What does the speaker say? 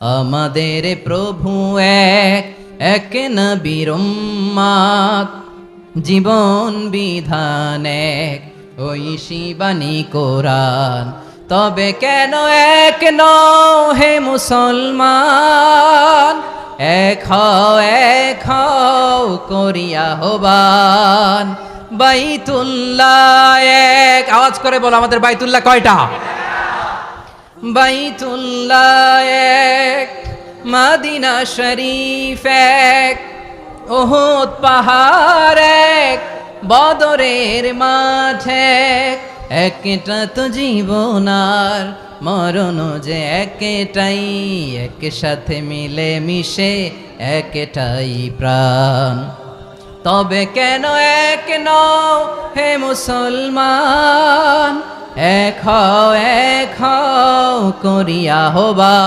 আমাদের প্রভু এক, এক নবীর উম্মত, জীবন বিধান এক, ওই শিবানী কোরআন। তবে কেন এক নও হে মুসলমান, এক হও করিয়া হবান। বাইতুল্লাহ এক, আওয়াজ করে বলো আমাদের বাইতুল্লাহ কয়টা? বাইতুল্লাহ এক, মদিনা শরীফ এক, উহুদ পাহাড় এক, বদরের মাঠ এক। একটা তো জীবন আর মরণ যে একটাই, একসাথে মিলে মিশে একটাই প্রাণ। তবে কেন এক নও হে মুসলমান, এক হও করিয়া হবা।